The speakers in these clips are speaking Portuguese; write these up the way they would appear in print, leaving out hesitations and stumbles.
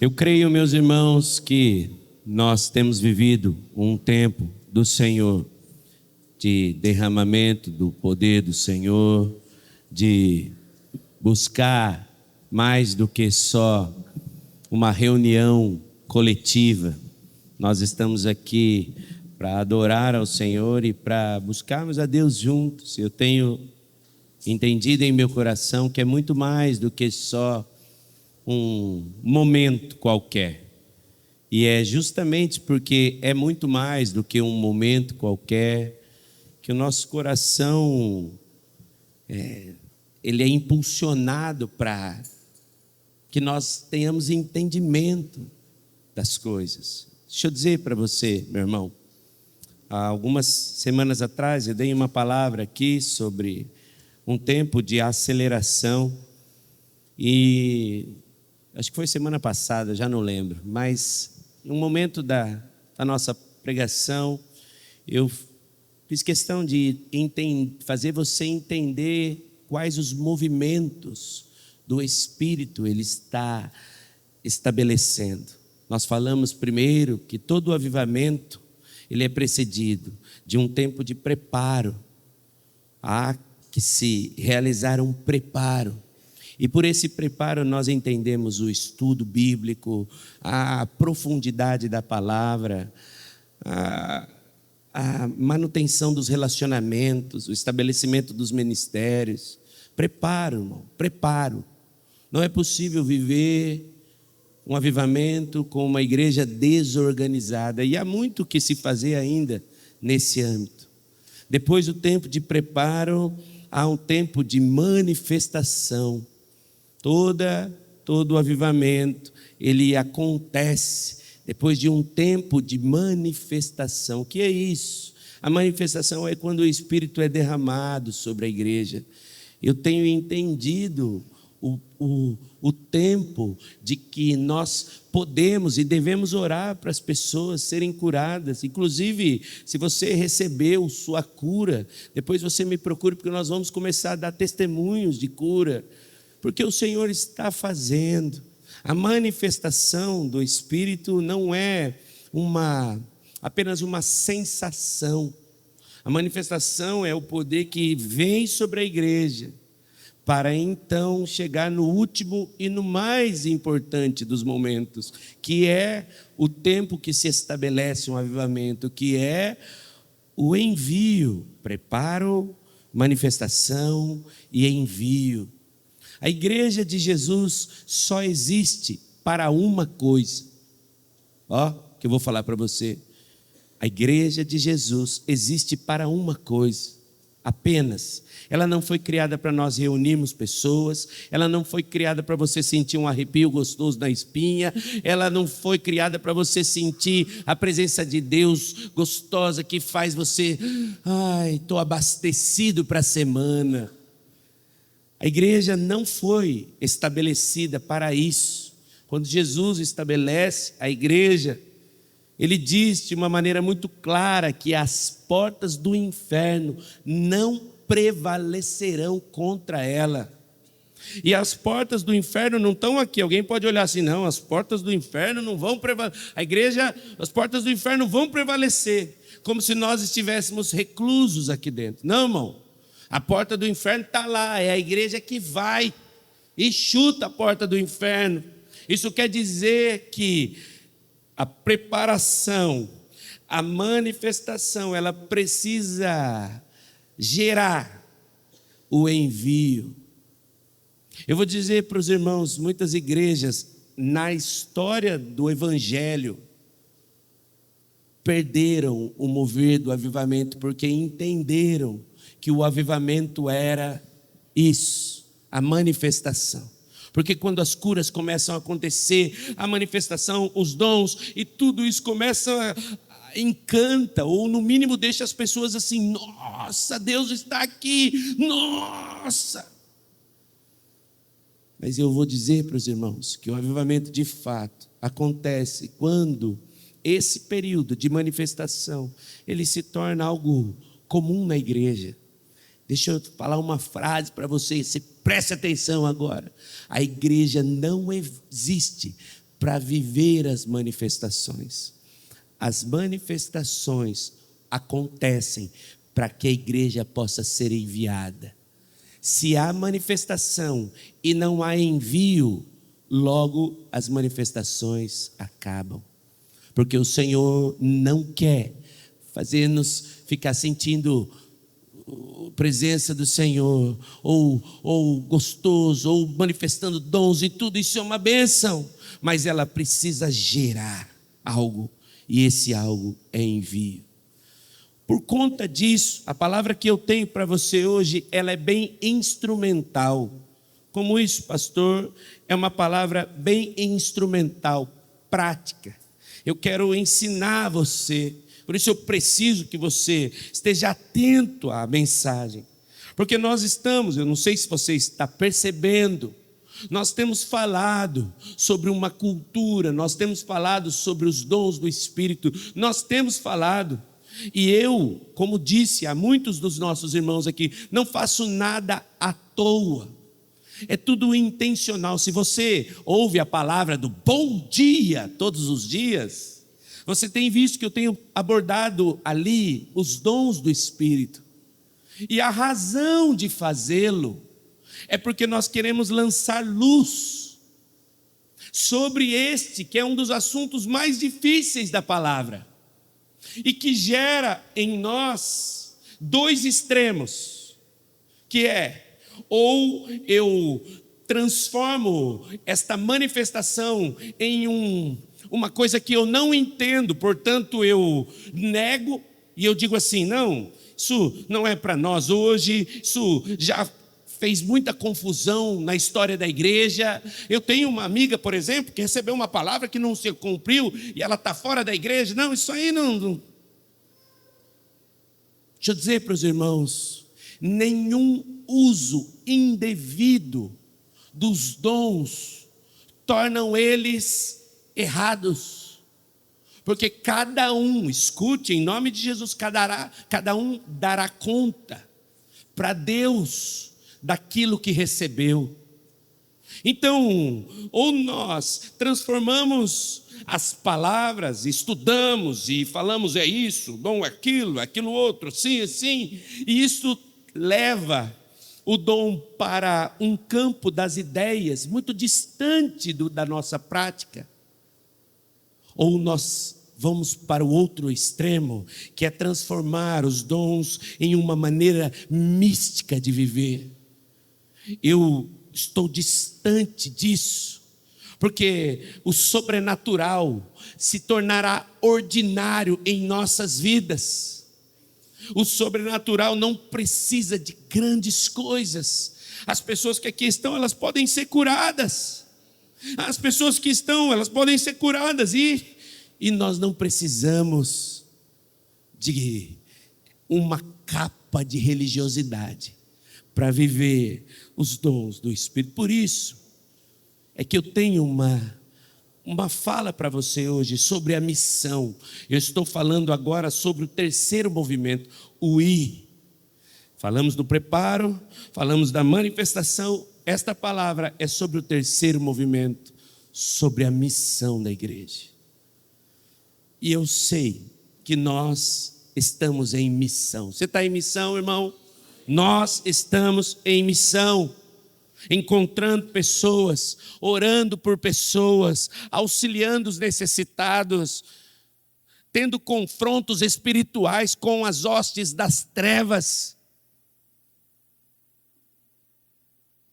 Eu creio, meus irmãos, que nós temos vivido um tempo do Senhor, de derramamento do poder do Senhor, de buscar mais do que só uma reunião coletiva. Nós estamos aqui para adorar ao Senhor e para buscarmos a Deus juntos. Eu tenho entendido em meu coração que é muito mais do que só um momento qualquer. E é justamente porque é muito mais do que um momento qualquer que o nosso coração ele é impulsionado para que nós tenhamos entendimento das coisas. Deixa eu dizer para você, meu irmão, há algumas semanas atrás eu dei uma palavra aqui sobre um tempo de aceleração e acho que foi semana passada, já não lembro, mas em um momento da nossa pregação eu fiz questão de fazer você entender quais os movimentos do Espírito ele está estabelecendo. Nós falamos primeiro que todo o avivamento ele é precedido de um tempo de preparo. Há que se realizar um preparo. E por esse preparo nós entendemos o estudo bíblico, a profundidade da palavra, a manutenção dos relacionamentos, o estabelecimento dos ministérios. Preparo, irmão, preparo. Não é possível viver um avivamento com uma igreja desorganizada. E há muito que se fazer ainda nesse âmbito. Depois do tempo de preparo, há um tempo de manifestação. Todo o avivamento, ele acontece depois de um tempo de manifestação. O que é isso? A manifestação é quando o Espírito é derramado sobre a igreja. Eu tenho entendido o tempo de que nós podemos e devemos orar para as pessoas serem curadas. Inclusive, se você recebeu sua cura, depois você me procure, porque nós vamos começar a dar testemunhos de cura. Porque o Senhor está fazendo. A manifestação do Espírito não é apenas uma sensação. A manifestação é o poder que vem sobre a igreja, para então chegar no último e no mais importante dos momentos, que é o tempo que se estabelece um avivamento, que é o envio, preparo, manifestação e envio. A igreja de Jesus só existe para uma coisa. Que eu vou falar para você. A igreja de Jesus existe para uma coisa, apenas. Ela não foi criada para nós reunirmos pessoas, ela não foi criada para você sentir um arrepio gostoso na espinha, ela não foi criada para você sentir a presença de Deus gostosa que faz você, estou abastecido para a semana. A igreja não foi estabelecida para isso. Quando Jesus estabelece a igreja, ele diz de uma maneira muito clara que as portas do inferno não prevalecerão contra ela. E as portas do inferno não estão aqui. Alguém pode olhar assim, não, as portas do inferno não vão prevalecer. A igreja, as portas do inferno vão prevalecer, como se nós estivéssemos reclusos aqui dentro. Não, irmão. A porta do inferno está lá, é a igreja que vai e chuta a porta do inferno. Isso quer dizer que a preparação, a manifestação, ela precisa gerar o envio. Eu vou dizer para os irmãos, muitas igrejas na história do evangelho perderam o mover do avivamento porque entenderam que o avivamento era isso, a manifestação. Porque quando as curas começam a acontecer, a manifestação, os dons e tudo isso começa encanta, ou no mínimo deixa as pessoas assim, nossa, Deus está aqui, nossa. Mas eu vou dizer para os irmãos que o avivamento de fato acontece quando esse período de manifestação, ele se torna algo comum na igreja. Deixa eu falar uma frase para você preste atenção agora. A igreja não existe para viver as manifestações. As manifestações acontecem para que a igreja possa ser enviada. Se há manifestação e não há envio, logo as manifestações acabam. Porque o Senhor não quer fazer-nos ficar sentindo a presença do Senhor, ou gostoso, ou manifestando dons e tudo, isso é uma bênção, mas ela precisa gerar algo, e esse algo é envio. Por conta disso, a palavra que eu tenho para você hoje, ela é bem instrumental. Como isso, pastor? É uma palavra bem instrumental, prática. Eu quero ensinar você, por isso eu preciso que você esteja atento à mensagem. Porque nós estamos, eu não sei se você está percebendo, nós temos falado sobre uma cultura, nós temos falado sobre os dons do Espírito, nós temos falado, e eu, como disse a muitos dos nossos irmãos aqui, não faço nada à toa, é tudo intencional. Se você ouve a palavra do bom dia todos os dias, você tem visto que eu tenho abordado ali os dons do Espírito, e a razão de fazê-lo é porque nós queremos lançar luz sobre este, que é um dos assuntos mais difíceis da palavra, e que gera em nós dois extremos, que é, ou eu transformo esta manifestação em uma coisa que eu não entendo, portanto eu nego, e eu digo assim, não, isso não é para nós hoje, isso já fez muita confusão na história da igreja. Eu tenho uma amiga, por exemplo, que recebeu uma palavra que não se cumpriu, e ela está fora da igreja. Não, isso aí não. Deixa eu dizer para os irmãos, nenhum uso indevido dos dons tornam eles errados, porque cada um, escute, em nome de Jesus, cada um dará conta para Deus daquilo que recebeu. Então, ou nós transformamos as palavras, estudamos e falamos é isso, dom aquilo outro, assim, e isso leva o dom para um campo das ideias muito distante da nossa prática, ou nós vamos para o outro extremo, que é transformar os dons em uma maneira mística de viver. Eu estou distante disso, porque o sobrenatural se tornará ordinário em nossas vidas. O sobrenatural não precisa de grandes coisas. As pessoas que aqui estão, elas podem ser curadas. As pessoas que estão, elas podem ser curadas, e nós não precisamos de uma capa de religiosidade para viver os dons do Espírito. Por isso é que eu tenho uma fala para você hoje sobre a missão. Eu estou falando agora sobre o terceiro movimento, o ir. Falamos do preparo, falamos da manifestação. Esta palavra é sobre o terceiro movimento, sobre a missão da igreja. E eu sei que nós estamos em missão. Você está em missão, irmão? Nós estamos em missão, encontrando pessoas, orando por pessoas, auxiliando os necessitados, tendo confrontos espirituais com as hostes das trevas.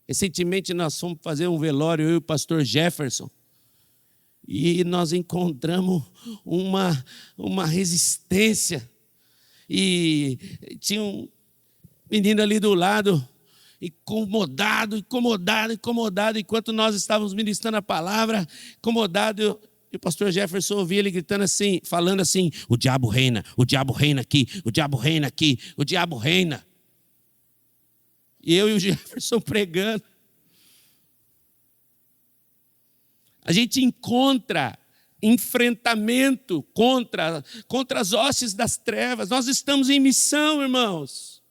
Recentemente nós fomos fazer um velório, eu e o pastor Jefferson, e nós encontramos uma resistência, e tinha um menino ali do lado, incomodado, enquanto nós estávamos ministrando a palavra, incomodado, e o pastor Jefferson ouvia ele gritando assim, falando assim, o diabo reina aqui, o diabo reina aqui, o diabo reina. E eu e o Jefferson pregando. A gente encontra enfrentamento contra as hostes das trevas. Nós estamos em missão, irmãos.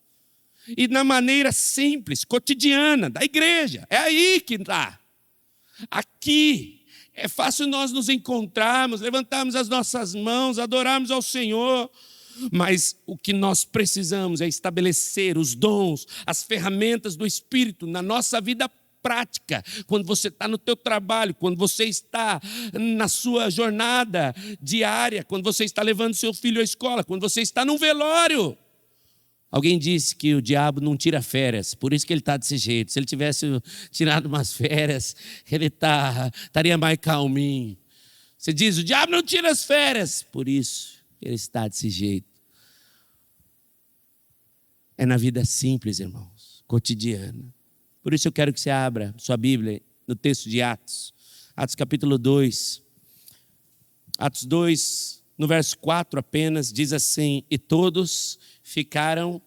E na maneira simples, cotidiana, da igreja. É aí que está. Aqui É fácil nós nos encontrarmos, levantarmos as nossas mãos, adorarmos ao Senhor, mas o que nós precisamos é estabelecer os dons, as ferramentas do Espírito na nossa vida prática. Quando você está no teu trabalho, quando você está na sua jornada diária, quando você está levando seu filho à escola, quando você está num velório. Alguém disse que o diabo não tira férias, por isso que ele está desse jeito. Se ele tivesse tirado umas férias, ele estaria mais calminho. Você diz, o diabo não tira as férias, por isso ele está desse jeito. É na vida simples, irmãos, cotidiana. Por isso eu quero que você abra sua Bíblia no texto de Atos. Atos capítulo 2. Atos 2, no verso 4 apenas, diz assim, e todos ficaram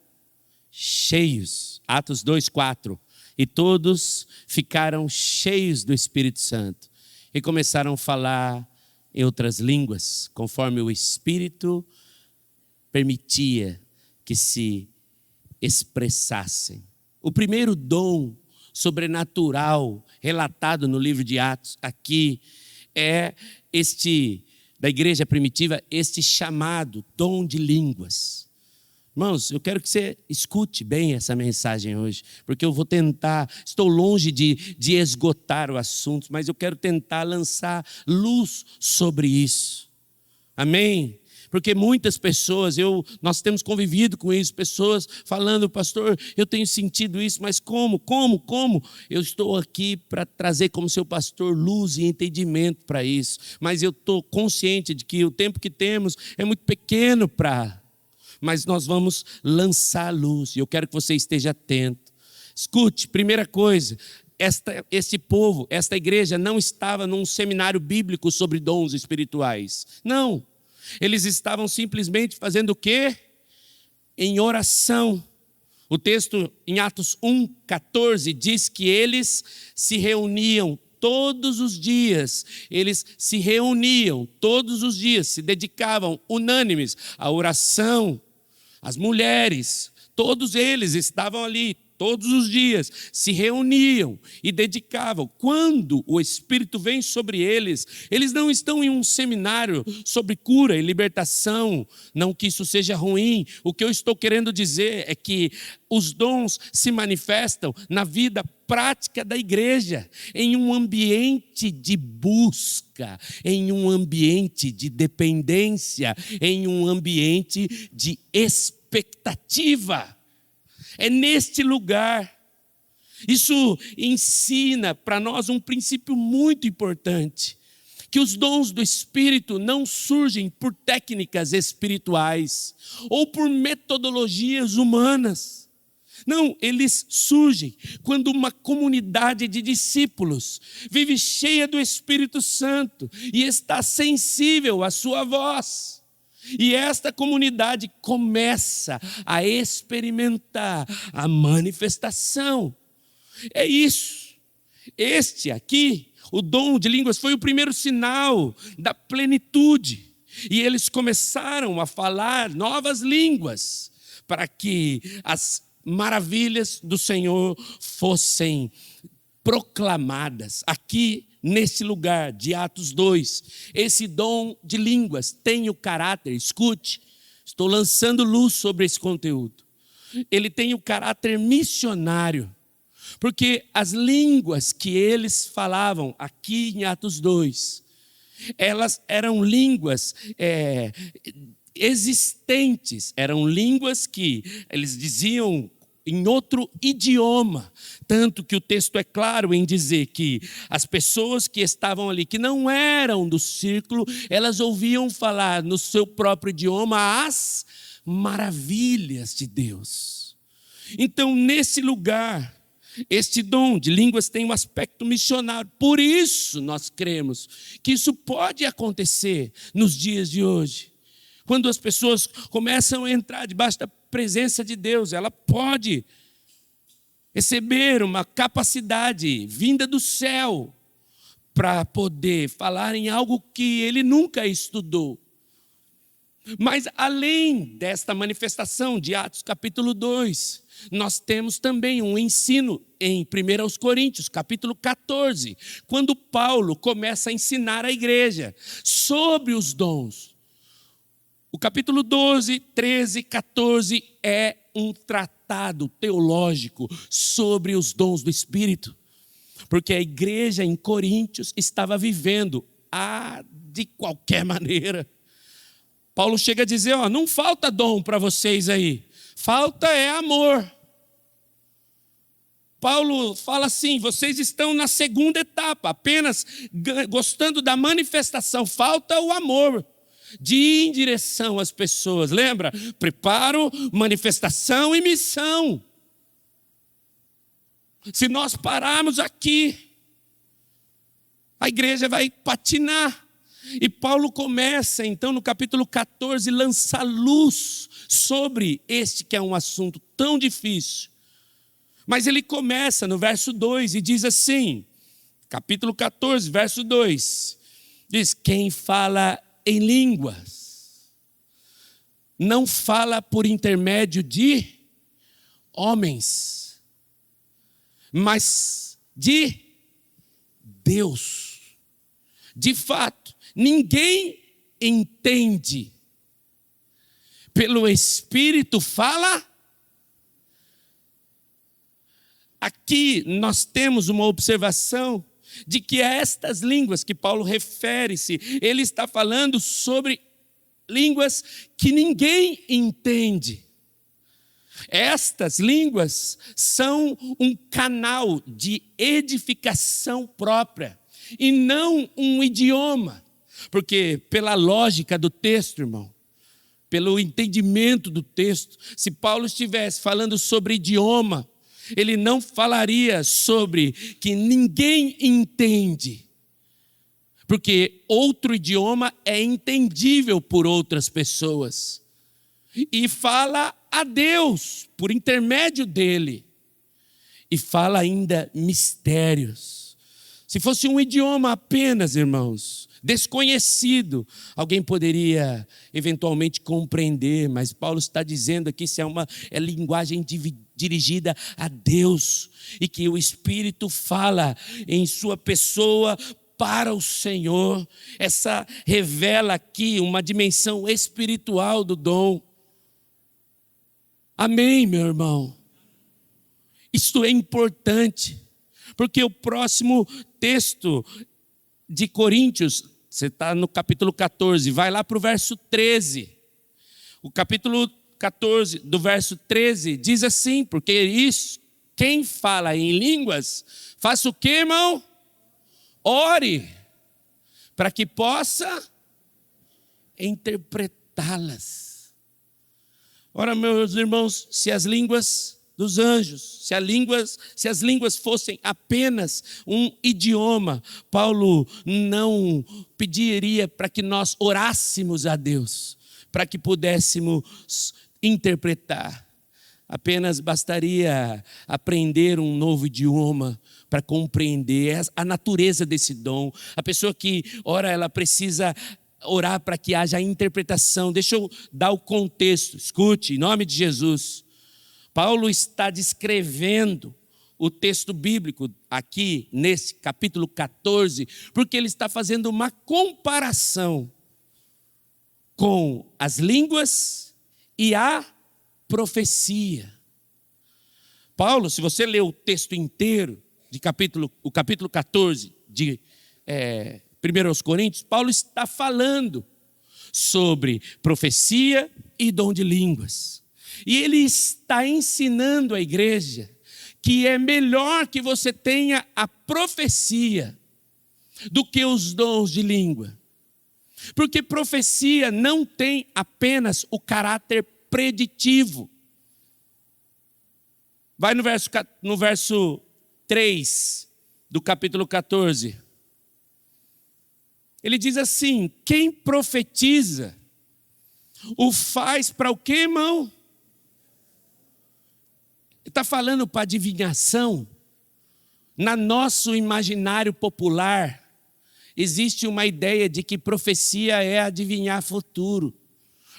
cheios. Atos 2, 4. E todos ficaram cheios do Espírito Santo. E começaram a falar em outras línguas, conforme o Espírito permitia que se expressassem. O primeiro dom sobrenatural relatado no livro de Atos aqui é da igreja primitiva, este chamado dom de línguas. Irmãos, eu quero que você escute bem essa mensagem hoje, porque eu vou tentar, estou longe de esgotar o assunto, mas eu quero tentar lançar luz sobre isso. Amém? Porque muitas pessoas, nós temos convivido com isso, pessoas falando, pastor, eu tenho sentido isso, mas como? Eu estou aqui para trazer como seu pastor luz e entendimento para isso, mas eu estou consciente de que o tempo que temos é muito pequeno mas nós vamos lançar luz, e eu quero que você esteja atento. Escute, primeira coisa, este povo, esta igreja não estava num seminário bíblico sobre dons espirituais, não. Eles estavam simplesmente fazendo o quê? Em oração. O texto em Atos 1:14 diz que eles se reuniam todos os dias. Eles se reuniam todos os dias, se dedicavam unânimes à oração. As mulheres, todos eles estavam ali. Todos os dias se reuniam e dedicavam. Quando o Espírito vem sobre eles, eles não estão em um seminário sobre cura e libertação. Não que isso seja ruim. O que eu estou querendo dizer é que os dons se manifestam na vida prática da igreja, em um ambiente de busca, em um ambiente de dependência, em um ambiente de expectativa. É neste lugar. Isso ensina para nós um princípio muito importante, que os dons do Espírito não surgem por técnicas espirituais ou por metodologias humanas. Não, eles surgem quando uma comunidade de discípulos vive cheia do Espírito Santo e está sensível à sua voz. E esta comunidade começa a experimentar a manifestação. É isso. Este aqui, o dom de línguas, foi o primeiro sinal da plenitude. E eles começaram a falar novas línguas para que as maravilhas do Senhor fossem proclamadas. Aqui, nesse lugar de Atos 2, esse dom de línguas tem o caráter, escute, estou lançando luz sobre esse conteúdo. Ele tem o caráter missionário, porque as línguas que eles falavam aqui em Atos 2, elas eram línguas existentes, eram línguas que eles diziam em outro idioma, tanto que o texto é claro em dizer que as pessoas que estavam ali, que não eram do círculo, elas ouviam falar no seu próprio idioma as maravilhas de Deus. Então, nesse lugar, este dom de línguas tem um aspecto missionário. Por isso nós cremos que isso pode acontecer nos dias de hoje. Quando as pessoas começam a entrar debaixo da presença de Deus, ela pode receber uma capacidade vinda do céu para poder falar em algo que ele nunca estudou. Mas além desta manifestação de Atos capítulo 2, nós temos também um ensino em 1 Coríntios, capítulo 14, quando Paulo começa a ensinar a igreja sobre os dons. O capítulo 12, 13, 14 é um tratado teológico sobre os dons do Espírito, porque a igreja em Coríntios estava vivendo de qualquer maneira. Paulo chega a dizer, não falta dom para vocês aí, falta é amor. Paulo fala assim, vocês estão na segunda etapa, apenas gostando da manifestação, falta o amor de ir em direção às pessoas. Lembra? Preparo, manifestação e missão. Se nós pararmos aqui, a igreja vai patinar. E Paulo começa, então, no capítulo 14, lançar luz sobre este que é um assunto tão difícil. Mas ele começa no verso 2 e diz assim, capítulo 14, verso 2, diz, quem fala em línguas não fala por intermédio de homens, mas de Deus. De fato, ninguém entende. Pelo Espírito fala. Aqui nós temos uma observação de que estas línguas que Paulo refere-se, ele está falando sobre línguas que ninguém entende. Estas línguas são um canal de edificação própria e não um idioma, porque pela lógica do texto, irmão, pelo entendimento do texto, se Paulo estivesse falando sobre idioma, ele não falaria sobre que ninguém entende, porque outro idioma é entendível por outras pessoas, e fala a Deus por intermédio dele, e fala ainda mistérios. Se fosse um idioma apenas, irmãos, desconhecido, alguém poderia eventualmente compreender, mas Paulo está dizendo aqui que é linguagem dirigida a Deus, e que o Espírito fala em sua pessoa para o Senhor. Essa revela aqui uma dimensão espiritual do dom. Amém, meu irmão? Isto é importante, porque o próximo texto de Coríntios, você está no capítulo 14, vai lá para o verso 13. O capítulo 14, do verso 13, diz assim, porque isso, quem fala em línguas, faça o quê, irmão? Ore, para que possa interpretá-las. Ora, meus irmãos, se as línguas dos anjos, se as línguas fossem apenas um idioma, Paulo não pediria para que nós orássemos a Deus, para que pudéssemos interpretar. Apenas bastaria aprender um novo idioma para compreender a natureza desse dom. A pessoa que ora, ela precisa orar para que haja interpretação. Deixa eu dar o contexto, escute, em nome de Jesus. Paulo está descrevendo o texto bíblico aqui, nesse capítulo 14, porque ele está fazendo uma comparação com as línguas e a profecia. Paulo, se você ler o texto inteiro, o capítulo 14 de 1 Coríntios, Paulo está falando sobre profecia e dom de línguas. E ele está ensinando a igreja que é melhor que você tenha a profecia do que os dons de língua. Porque profecia não tem apenas o caráter preditivo. Vai no verso 3 do capítulo 14. Ele diz assim: quem profetiza o faz para o quê, irmão? Ele está falando para adivinhação. No nosso imaginário popular, existe uma ideia de que profecia é adivinhar futuro.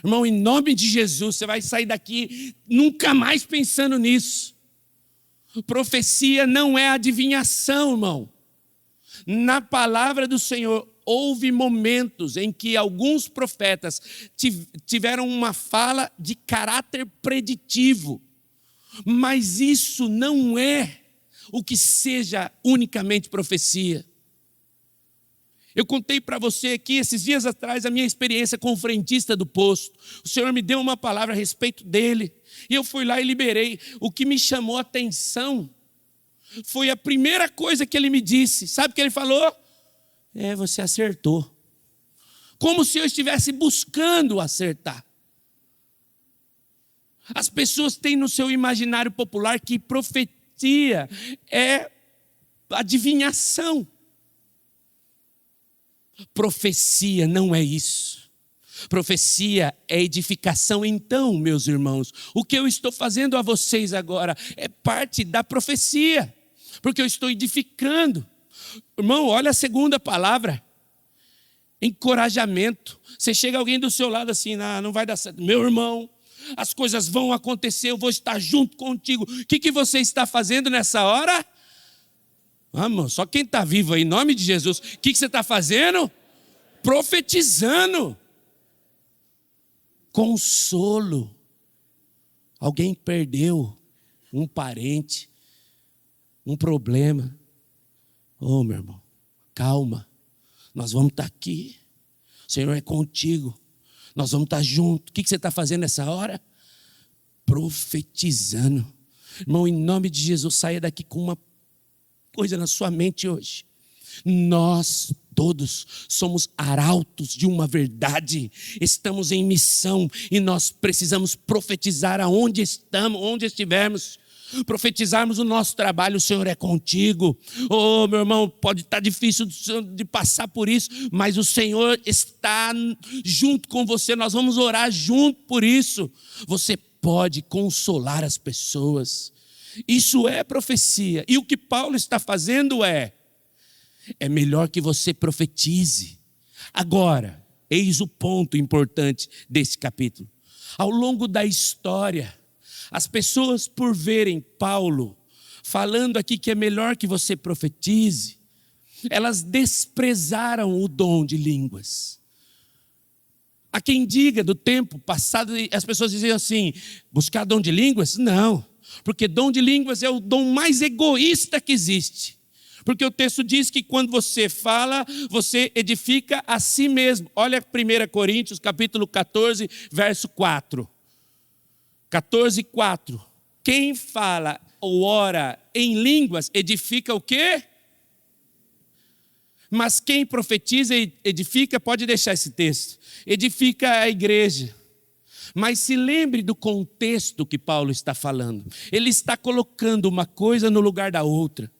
Irmão, em nome de Jesus, você vai sair daqui nunca mais pensando nisso. Profecia não é adivinhação, irmão. Na palavra do Senhor, houve momentos em que alguns profetas tiveram uma fala de caráter preditivo. Mas isso não é o que seja unicamente profecia. Eu contei para você aqui, esses dias atrás, a minha experiência com o frentista do posto. O Senhor me deu uma palavra a respeito dele. E eu fui lá e liberei. O que me chamou a atenção foi a primeira coisa que ele me disse. Sabe o que ele falou? Você acertou. Como se eu estivesse buscando acertar. As pessoas têm no seu imaginário popular que profecia é adivinhação. Profecia não é isso. Profecia é edificação. Então, meus irmãos, o que eu estou fazendo a vocês agora é parte da profecia, porque eu estou edificando. Irmão, olha a segunda palavra: encorajamento. Você chega alguém do seu lado assim, não vai dar certo. Meu irmão, as coisas vão acontecer, eu vou estar junto contigo. O que você está fazendo nessa hora? Vamos, só quem está vivo aí, em nome de Jesus. O que você está fazendo? Profetizando. Consolo. Alguém perdeu um parente, um problema. Meu irmão, calma. Nós vamos estar aqui. O Senhor é contigo. Nós vamos estar juntos. O que você está fazendo nessa hora? Profetizando. Irmão, em nome de Jesus, saia daqui com uma coisa na sua mente hoje. Nós todos somos arautos de uma verdade. Estamos em missão e nós precisamos profetizar aonde estamos, onde estivermos. Profetizarmos o nosso trabalho. O Senhor é contigo. Meu irmão, pode estar difícil de passar por isso, mas o Senhor está junto com você. Nós vamos orar junto por isso. Você pode consolar as pessoas. Isso é profecia. E o que Paulo está fazendo é melhor que você profetize. Agora, eis o ponto importante desse capítulo. Ao longo da história, as pessoas, por verem Paulo falando aqui que é melhor que você profetize, elas desprezaram o dom de línguas. Há quem diga do tempo passado, as pessoas diziam assim: buscar dom de línguas? Não. Porque dom de línguas é o dom mais egoísta que existe. Porque o texto diz que quando você fala, você edifica a si mesmo. Olha 1 Coríntios, capítulo 14, verso 4. 14:4. Quem fala ou ora em línguas, edifica o quê? Mas quem profetiza e edifica, pode deixar esse texto, edifica a igreja. Mas se lembre do contexto que Paulo está falando. Ele está colocando uma coisa no lugar da outra.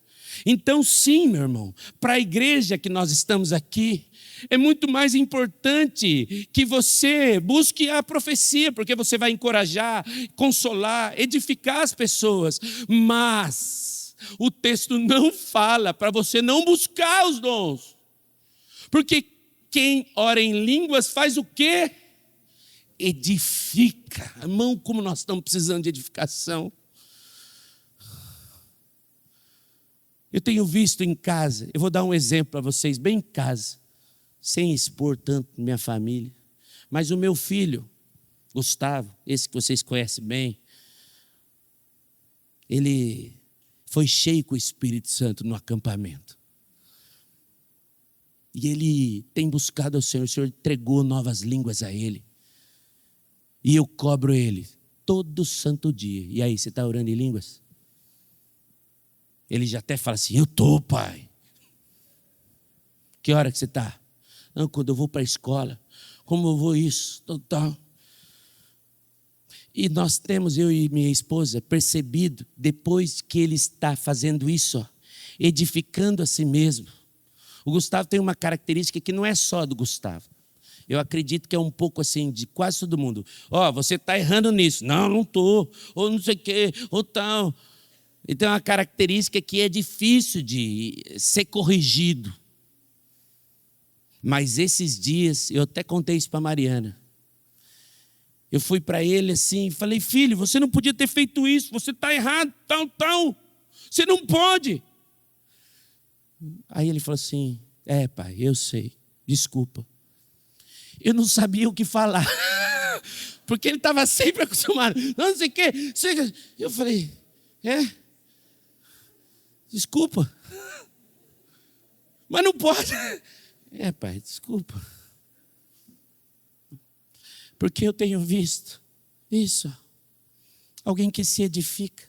Então sim, meu irmão, para a igreja que nós estamos aqui, é muito mais importante que você busque a profecia, porque você vai encorajar, consolar, edificar as pessoas. Mas o texto não fala para você não buscar os dons. Porque quem ora em línguas faz o quê? Edifica. Irmão, como nós estamos precisando de edificação. Eu tenho visto em casa, eu vou dar um exemplo para vocês, bem em casa, sem expor tanto minha família, mas o meu filho, Gustavo, esse que vocês conhecem bem, ele foi cheio com o Espírito Santo no acampamento. E ele tem buscado ao Senhor, o Senhor entregou novas línguas a ele. E eu cobro ele todo santo dia. E aí, você está orando em línguas? Ele já até fala assim: eu estou, pai. Que hora que você está? Não, quando eu vou para a escola. Como eu vou isso? Total. E nós temos, eu e minha esposa, percebido, depois que ele está fazendo isso, edificando a si mesmo. O Gustavo tem uma característica que não é só do Gustavo. Eu acredito que é um pouco assim, de quase todo mundo. Você está errando nisso. Não, não estou. Ou não sei o quê, ou tal. Então é uma característica que é difícil de ser corrigido. Mas esses dias, eu até contei isso para a Mariana. Eu fui para ele assim e falei: filho, você não podia ter feito isso, você está errado, tal. Você não pode. Aí ele falou assim: pai, eu sei, desculpa. Eu não sabia o que falar, porque ele estava sempre acostumado, não sei o quê. Eu falei: desculpa, mas não pode. Pai, desculpa, porque eu tenho visto isso, alguém que se edifica,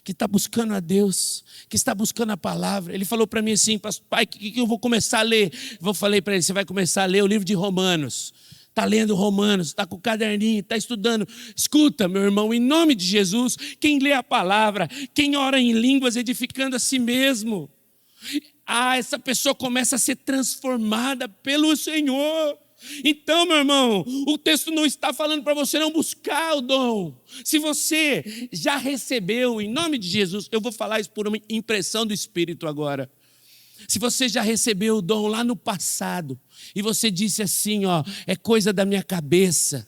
que está buscando a Deus, que está buscando a palavra. Ele falou para mim assim: pai, o que eu vou começar a ler? Eu falei para ele: você vai começar a ler o livro de Romanos. Está lendo Romanos, está com o caderninho, está estudando. Escuta, meu irmão, em nome de Jesus, quem lê a palavra, quem ora em línguas, edificando a si mesmo, essa pessoa começa a ser transformada pelo Senhor. Então, meu irmão, o texto não está falando para você não buscar o dom. Se você já recebeu, em nome de Jesus, eu vou falar isso por uma impressão do Espírito agora. Se você já recebeu o dom lá no passado, e você disse assim, é coisa da minha cabeça,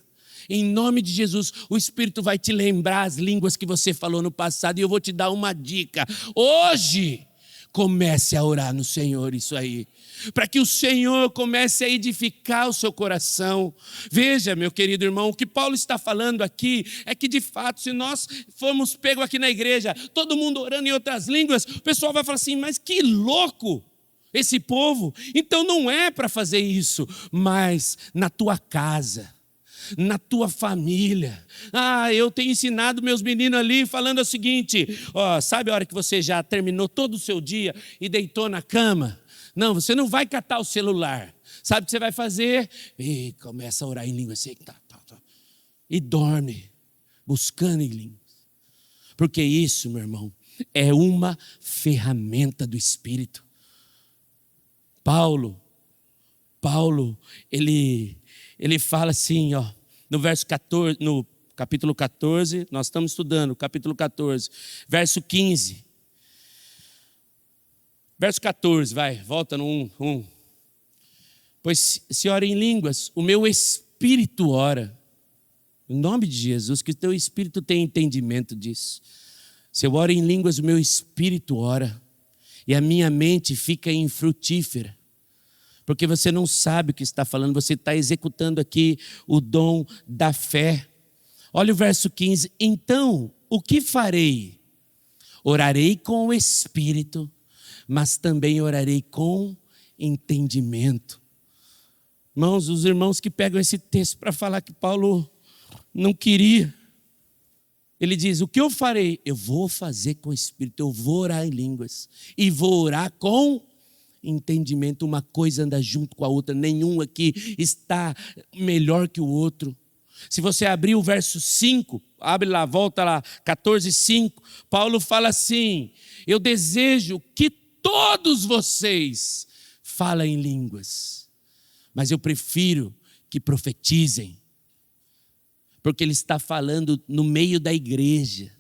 em nome de Jesus, o Espírito vai te lembrar as línguas que você falou no passado, e eu vou te dar uma dica. Hoje, comece a orar no Senhor isso aí, para que o Senhor comece a edificar o seu coração. Veja, meu querido irmão, o que Paulo está falando aqui é que de fato, se nós formos pegos aqui na igreja, todo mundo orando em outras línguas, o pessoal vai falar assim: mas que louco esse povo. Então não é para fazer isso, mas na tua casa, na tua família. Eu tenho ensinado meus meninos ali falando o seguinte: sabe a hora que você já terminou todo o seu dia e deitou na cama? Não, você não vai catar o celular. Sabe o que você vai fazer? E começa a orar em línguas assim, e dorme, buscando em línguas. Porque isso, meu irmão, é uma ferramenta do Espírito. Paulo, ele fala assim, no verso 14, no capítulo 14, nós estamos estudando, capítulo 14, verso 15. Verso 14, volta no 1. Pois se ora em línguas, o meu espírito ora. Em nome de Jesus, que o teu espírito tenha entendimento disso. Se eu oro em línguas, o meu espírito ora. E a minha mente fica infrutífera. Porque você não sabe o que está falando, você está executando aqui o dom da fé. Olha o verso 15. Então, o que farei? Orarei com o espírito, mas também orarei com entendimento. Irmãos, os irmãos que pegam esse texto para falar que Paulo não queria, ele diz: o que eu farei? Eu vou fazer com o Espírito, eu vou orar em línguas, e vou orar com entendimento. Uma coisa anda junto com a outra, nenhum aqui está melhor que o outro. Se você abrir o verso 5, abre lá, volta lá, 14:5, Paulo fala assim: eu desejo que todos vocês falem em línguas, mas eu prefiro que profetizem, porque ele está falando no meio da igreja.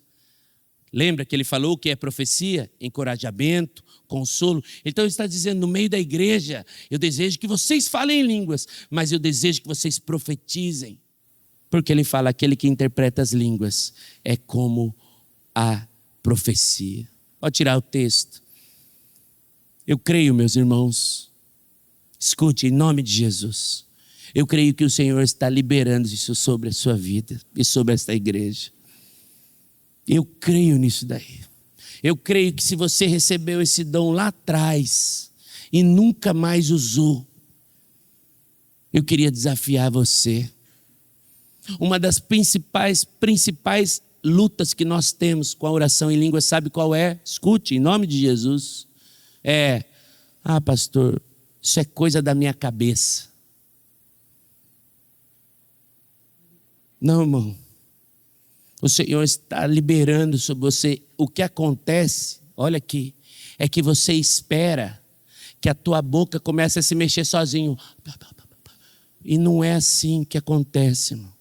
Lembra que ele falou o que é profecia? Encorajamento, consolo. Então ele está dizendo, no meio da igreja, eu desejo que vocês falem em línguas, mas eu desejo que vocês profetizem. Porque ele fala, aquele que interpreta as línguas é como a profecia. Pode tirar o texto. Eu creio, meus irmãos, escute, em nome de Jesus, eu creio que o Senhor está liberando isso sobre a sua vida e sobre esta igreja. Eu creio nisso daí. Eu creio que se você recebeu esse dom lá atrás e nunca mais usou, eu queria desafiar você. Uma das principais lutas que nós temos com a oração em línguas, sabe qual é? Escute, em nome de Jesus. Pastor, isso é coisa da minha cabeça. Não, irmão. O Senhor está liberando sobre você. O que acontece, olha aqui, é que você espera que a tua boca comece a se mexer sozinho. E não é assim que acontece, irmão.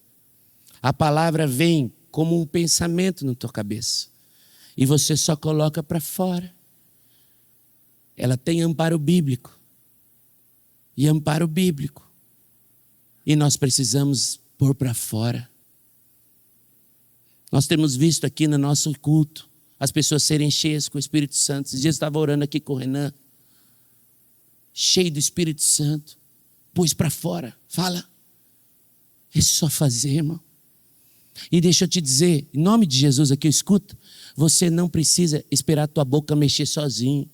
A palavra vem como um pensamento na tua cabeça. E você só coloca para fora. Ela tem amparo bíblico. E amparo bíblico. E nós precisamos pôr para fora. Nós temos visto aqui no nosso culto as pessoas serem cheias com o Espírito Santo. Esses dias eu estava orando aqui com o Renan, cheio do Espírito Santo, pôs para fora, fala. É só fazer, irmão. E deixa eu te dizer, em nome de Jesus aqui eu escuto, você não precisa esperar a tua boca mexer sozinho.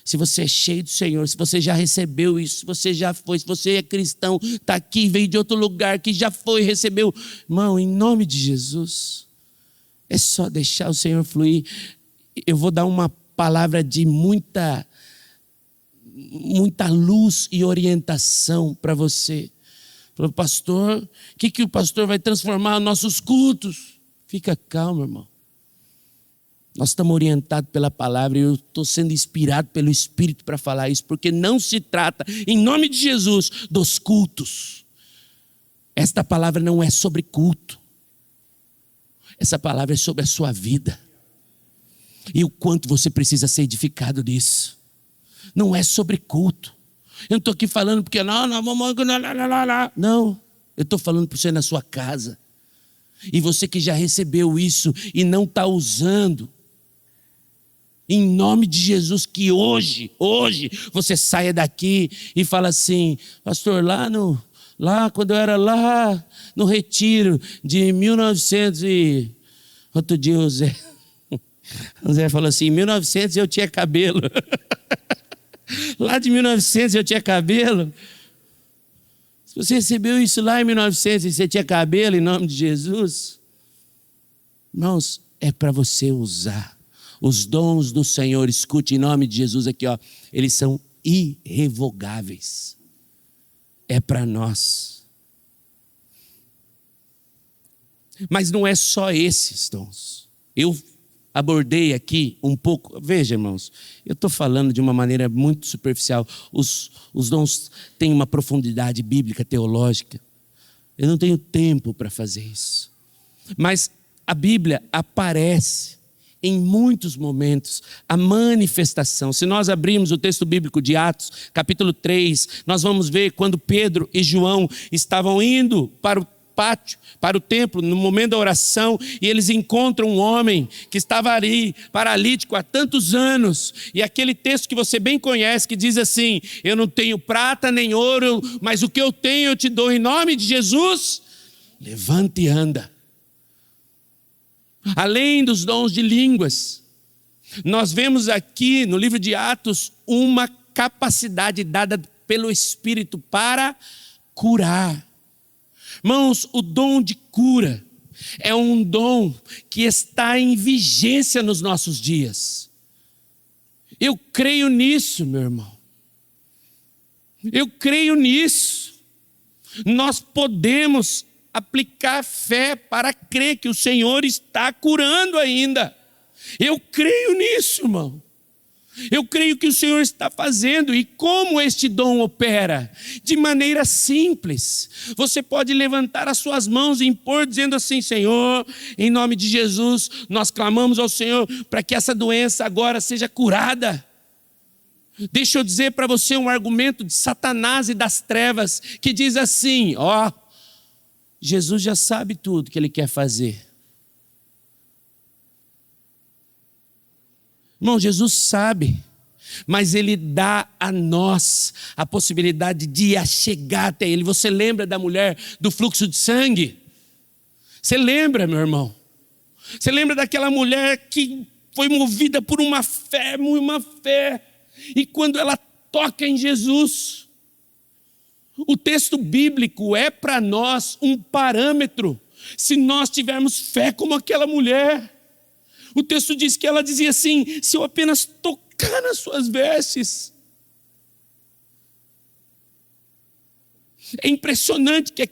Se você é cheio do Senhor, se você já recebeu isso, se você já foi, se você é cristão, está aqui, veio de outro lugar, que já foi, recebeu. Irmão, em nome de Jesus, é só deixar o Senhor fluir. Eu vou dar uma palavra de muita luz e orientação para você. Falou, pastor, o que o pastor vai transformar nos nossos cultos? Fica calmo, irmão. Nós estamos orientados pela palavra e eu estou sendo inspirado pelo Espírito para falar isso, porque não se trata, em nome de Jesus, dos cultos. Esta palavra não é sobre culto. Essa palavra é sobre a sua vida. E o quanto você precisa ser edificado nisso. Não é sobre culto. Eu não estou aqui falando porque não, eu estou falando para você na sua casa. E você que já recebeu isso e não está usando, em nome de Jesus, que hoje você saia daqui e fala assim, pastor, lá quando eu era lá no retiro de 1900 e... Outro dia o Zé falou assim, em 1900 eu tinha cabelo. Lá de 1900 eu tinha cabelo. Se você recebeu isso lá em 1900 e você tinha cabelo, em nome de Jesus, irmãos, é para você usar. Os dons do Senhor, escute em nome de Jesus aqui, ó, eles são irrevogáveis. É para nós. Mas não é só esses dons. Eu abordei aqui um pouco, veja, irmãos, eu estou falando de uma maneira muito superficial. Os dons têm uma profundidade bíblica, teológica. Eu não tenho tempo para fazer isso. Mas a Bíblia aparece em muitos momentos a manifestação. Se nós abrirmos o texto bíblico de Atos, capítulo 3, nós vamos ver quando Pedro e João estavam indo para o pátio, para o templo, no momento da oração, e eles encontram um homem que estava ali, paralítico há tantos anos, e aquele texto que você bem conhece, que diz assim, eu não tenho prata nem ouro, mas o que eu tenho eu te dou em nome de Jesus, levanta e anda. Além dos dons de línguas, nós vemos aqui no livro de Atos uma capacidade dada pelo Espírito para curar. Irmãos, o dom de cura é um dom que está em vigência nos nossos dias. Eu creio nisso, meu irmão. Eu creio nisso. Nós podemos aplicar fé para crer que o Senhor está curando ainda. Eu creio nisso, irmão. Eu creio que o Senhor está fazendo. E como este dom opera? De maneira simples. Você pode levantar as suas mãos e impor, dizendo assim, Senhor, em nome de Jesus, nós clamamos ao Senhor para que essa doença agora seja curada. Deixa eu dizer para você um argumento de Satanás e das trevas, que diz assim, ó, Jesus já sabe tudo que Ele quer fazer. Irmão, Jesus sabe, mas Ele dá a nós a possibilidade de chegar até Ele. Você lembra da mulher do fluxo de sangue? Você lembra, meu irmão? Você lembra daquela mulher que foi movida por uma fé, e quando ela toca em Jesus, o texto bíblico é para nós um parâmetro, se nós tivermos fé como aquela mulher. O texto diz que ela dizia assim, se eu apenas tocar nas suas vestes. É impressionante que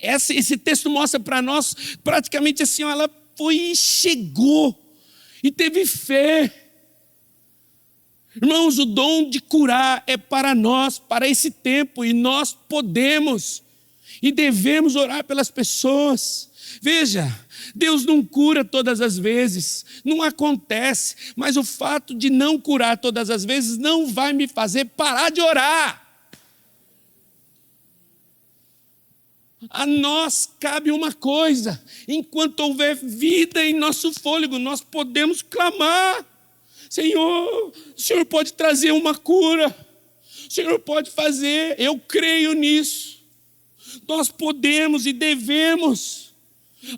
esse texto mostra para nós, praticamente assim, ela foi e chegou, e teve fé. Irmãos, o dom de curar é para nós, para esse tempo, e nós podemos e devemos orar pelas pessoas. Veja, Deus não cura todas as vezes, não acontece, mas o fato de não curar todas as vezes não vai me fazer parar de orar. A nós cabe uma coisa: enquanto houver vida em nosso fôlego, nós podemos clamar: Senhor, o Senhor pode trazer uma cura, o Senhor pode fazer, eu creio nisso. Nós podemos e devemos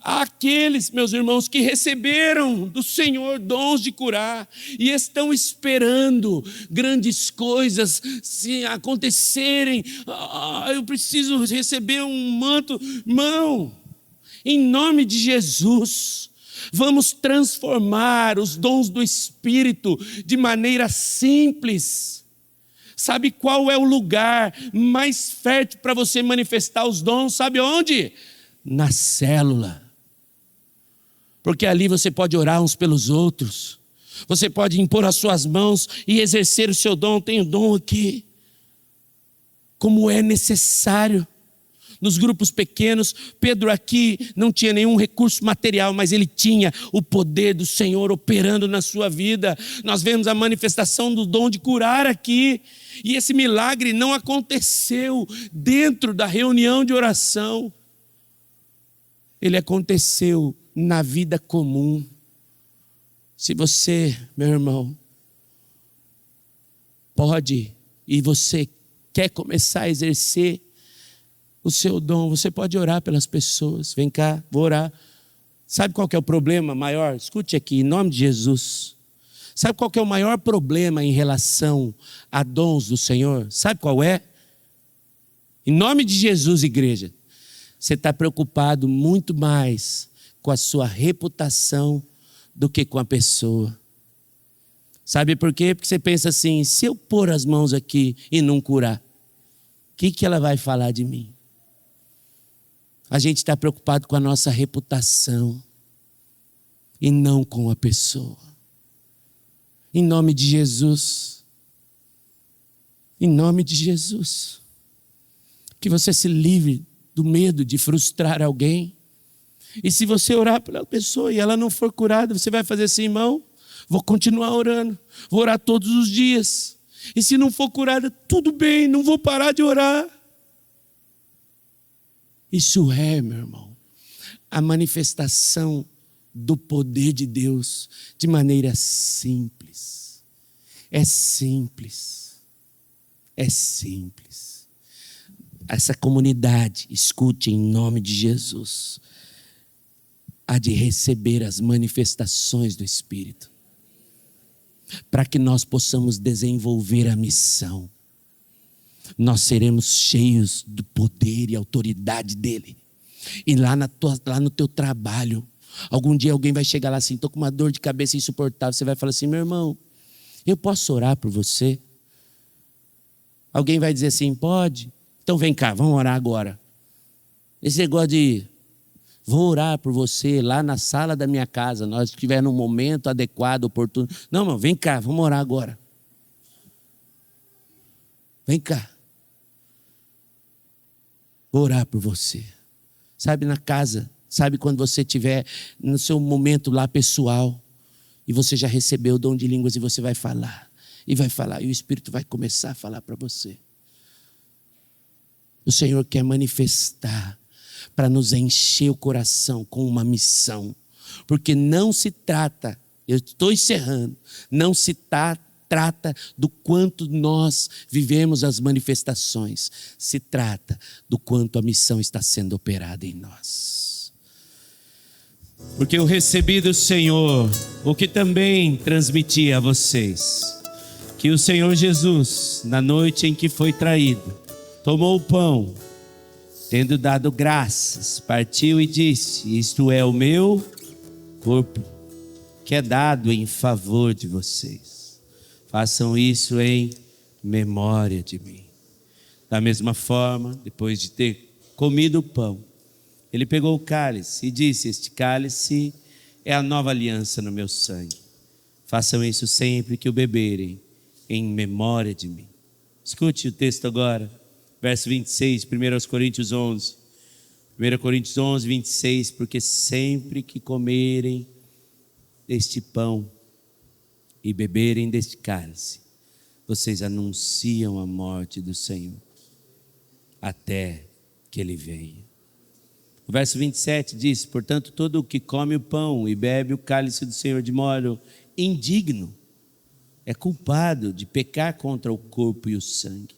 àqueles, meus irmãos, que receberam do Senhor dons de curar e estão esperando grandes coisas se acontecerem. Eu preciso receber um manto. Irmão, em nome de Jesus, vamos transformar os dons do Espírito de maneira simples. Sabe qual é o lugar mais fértil para você manifestar os dons? Sabe onde? Na célula. Porque ali você pode orar uns pelos outros. Você pode impor as suas mãos e exercer o seu dom. Tenho dom aqui. Como é necessário. Nos grupos pequenos, Pedro aqui não tinha nenhum recurso material, mas ele tinha o poder do Senhor operando na sua vida. Nós vemos a manifestação do dom de curar aqui. E esse milagre não aconteceu dentro da reunião de oração. Ele aconteceu na vida comum. Se você, meu irmão, pode e você quer começar a exercer o seu dom, você pode orar pelas pessoas. Vem cá, vou orar. Sabe qual que é o problema maior? Escute aqui, em nome de Jesus. Sabe qual que é o maior problema em relação a dons do Senhor? Sabe qual é? Em nome de Jesus, igreja. Você está preocupado muito mais com a sua reputação do que com a pessoa. Sabe por quê? Porque você pensa assim: se eu pôr as mãos aqui e não curar, o que ela vai falar de mim? A gente está preocupado com a nossa reputação e não com a pessoa. Em nome de Jesus. Em nome de Jesus. Que você se livre do medo de frustrar alguém. E se você orar pela pessoa e ela não for curada, você vai fazer assim: irmão, vou continuar orando, vou orar todos os dias. E se não for curada, tudo bem, não vou parar de orar. Isso é, meu irmão, a manifestação do poder de Deus de maneira simples. É simples. É simples. Essa comunidade, escute em nome de Jesus, há de receber as manifestações do Espírito, para que nós possamos desenvolver a missão. Nós seremos cheios do poder e autoridade dele. E lá no teu trabalho, algum dia alguém vai chegar lá assim: estou com uma dor de cabeça insuportável. Você vai falar assim: meu irmão, eu posso orar por você? Alguém vai dizer assim: pode? Então vem cá, vamos orar agora. Esse negócio de vou orar por você lá na sala da minha casa, nós estiver num momento adequado, oportuno. Não, irmão, vem cá, vamos orar agora. Vem cá. Vou orar por você. Sabe, na casa, sabe quando você estiver no seu momento lá pessoal, e você já recebeu o dom de línguas e você vai falar, e o Espírito vai começar a falar para você. O Senhor quer manifestar para nos encher o coração com uma missão, porque não se trata, eu estou encerrando, não se trata do quanto nós vivemos as manifestações, se trata do quanto a missão está sendo operada em nós. Porque eu recebi do Senhor o que também transmiti a vocês, que o Senhor Jesus, na noite em que foi traído, tomou o pão, tendo dado graças, partiu e disse: isto é o meu corpo, que é dado em favor de vocês. Façam isso em memória de mim. Da mesma forma, depois de ter comido o pão, ele pegou o cálice e disse: este cálice é a nova aliança no meu sangue. Façam isso sempre que o beberem, em memória de mim. Escute o texto agora, verso 26, 1 Coríntios 11. 1 Coríntios 11, 26. Porque sempre que comerem este pão e beberem deste cálice, vocês anunciam a morte do Senhor, até que Ele venha. O verso 27 diz: portanto, todo o que come o pão e bebe o cálice do Senhor de modo indigno é culpado de pecar contra o corpo e o sangue.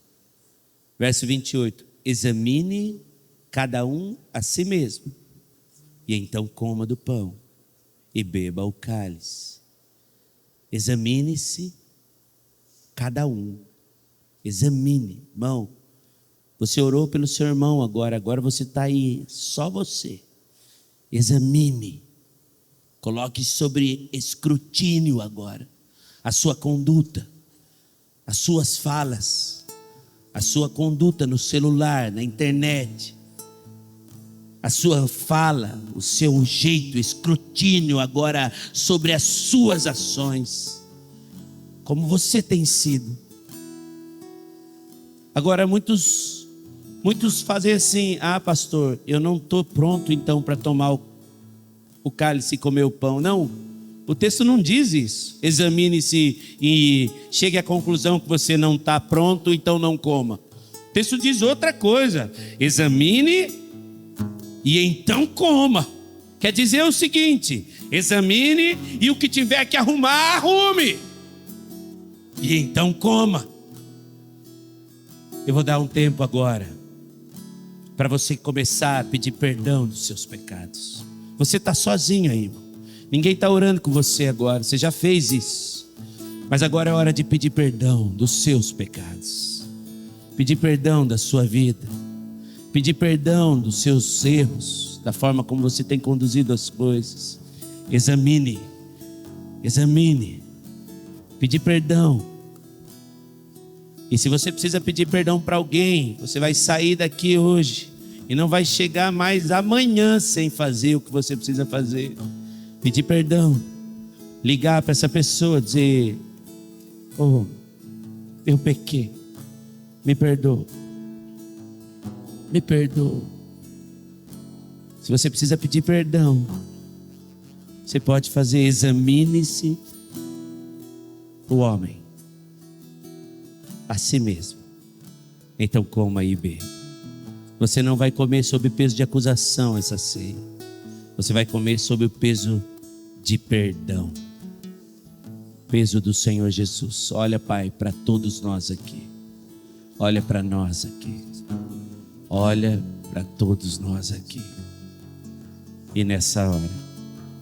Verso 28: examine cada um a si mesmo, e então coma do pão e beba o cálice. Examine-se cada um. Examine, irmão. Você orou pelo seu irmão agora você está aí, só você. Examine, coloque sobre escrutínio agora a sua conduta, as suas falas, a sua conduta no celular, na internet, a sua fala, o seu jeito, escrutínio agora sobre as suas ações, como você tem sido. Agora muitos fazem assim: ah, pastor, eu não estou pronto então para tomar o cálice e comer o pão. Não, o texto não diz isso. Examine-se e chegue à conclusão que você não está pronto, então não coma. O texto diz outra coisa: examine e então coma. Quer dizer o seguinte: examine e o que tiver que arrumar, arrume, e então coma. Eu vou dar um tempo agora para você começar a pedir perdão dos seus pecados. Você está sozinho aí, irmão. Ninguém está orando com você agora. Você já fez isso. Mas agora é hora de pedir perdão dos seus pecados. Pedir perdão da sua vida. Pedir perdão dos seus erros, da forma como você tem conduzido as coisas. Examine. Pedir perdão. E se você precisa pedir perdão para alguém, você vai sair daqui hoje e não vai chegar mais amanhã sem fazer o que você precisa fazer. Pedir perdão, ligar para essa pessoa, dizer: oh, eu pequei, me perdoa. Se você precisa pedir perdão, você pode fazer: examine-se o homem a si mesmo, então coma e beba. Você não vai comer sob o peso de acusação essa ceia. Você vai comer sob o peso de perdão, peso do Senhor Jesus. Olha, Pai, para todos nós aqui. Olha para nós aqui. Olha para todos nós aqui. E nessa hora,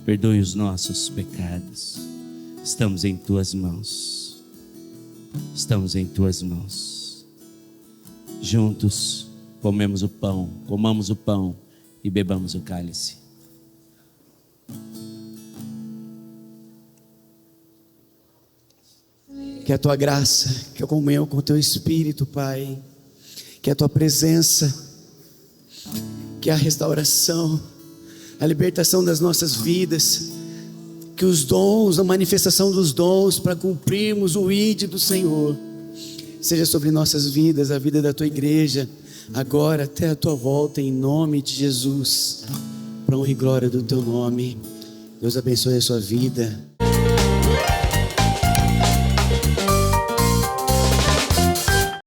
perdoe os nossos pecados. Estamos em Tuas mãos. Estamos em Tuas mãos. Juntos comamos o pão e bebamos o cálice. Que a Tua graça, que a comunhão com o Teu Espírito, Pai, que a Tua presença, que a restauração, a libertação das nossas vidas, que os dons, a manifestação dos dons para cumprirmos o ID do Senhor, seja sobre nossas vidas, a vida da Tua igreja, agora até a Tua volta, em nome de Jesus, para honra e glória do Teu nome. Deus abençoe a sua vida.